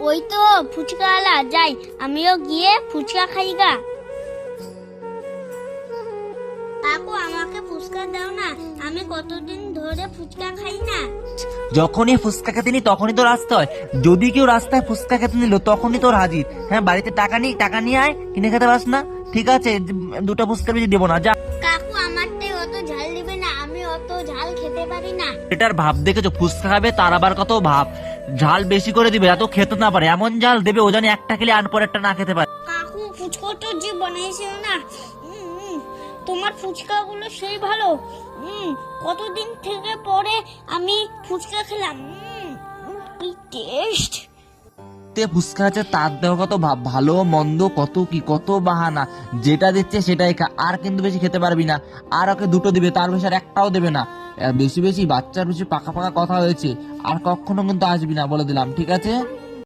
ওই তো ফুচকাওয়ালা, যাই আমিও গিয়ে ফুচকা খাই গা। কাকু আমাকে ফুচকা দাও না, আমি কতদিন ধরে ফুচকা খাই না। যখনই ফুচকা খেতে নি তখনই তোর আসতে হয়। যদি কেউ রাস্তায় ফুচকা খেতে নিল তখনই তোর হাজির। হ্যাঁ, বাড়িতে টাকা নিয়ে আয়, কিনে খেতে পাস না? ঠিক আছে, দুটো ফুচকা বেশি দেবো না, যা। কাকু আমারটাই অত ঝাল দিবে না, আমি অত ঝাল খেতে পারি না। এটার ভাব দেখেছো? ফুচকা খাবে তার আবার কত ভাব, ঝাল বেশি করে দিবে, এত খেতে না পারে এমন ঝাল দেবে ও জানি একটা খেলে আর পরেরটা না খেতে পারে। কাকু ফুচকাটা যে বানাইছিল না, তোমার ফুচকাগুলো সেই ভালো। কতদিন থেকে পরে আমি ফুচকা খেলাম, কি টেস্ট। ফুচকা আছে তার দেহ কত ভাব, ভালো মন্দ কত কি কত বাহানা, যেটা দিচ্ছে সেটাই খা, আর কিন্তু বেশি খেতে পারবি না। আর ওকে দুটো দিবে, তার বেশি আর একটাও দেবে না। বেশি বাচ্চার বেশি পাকা পাকা কথা হয়েছে, আর কখনো কিন্তু আসবি না বলে দিলাম, ঠিক আছে?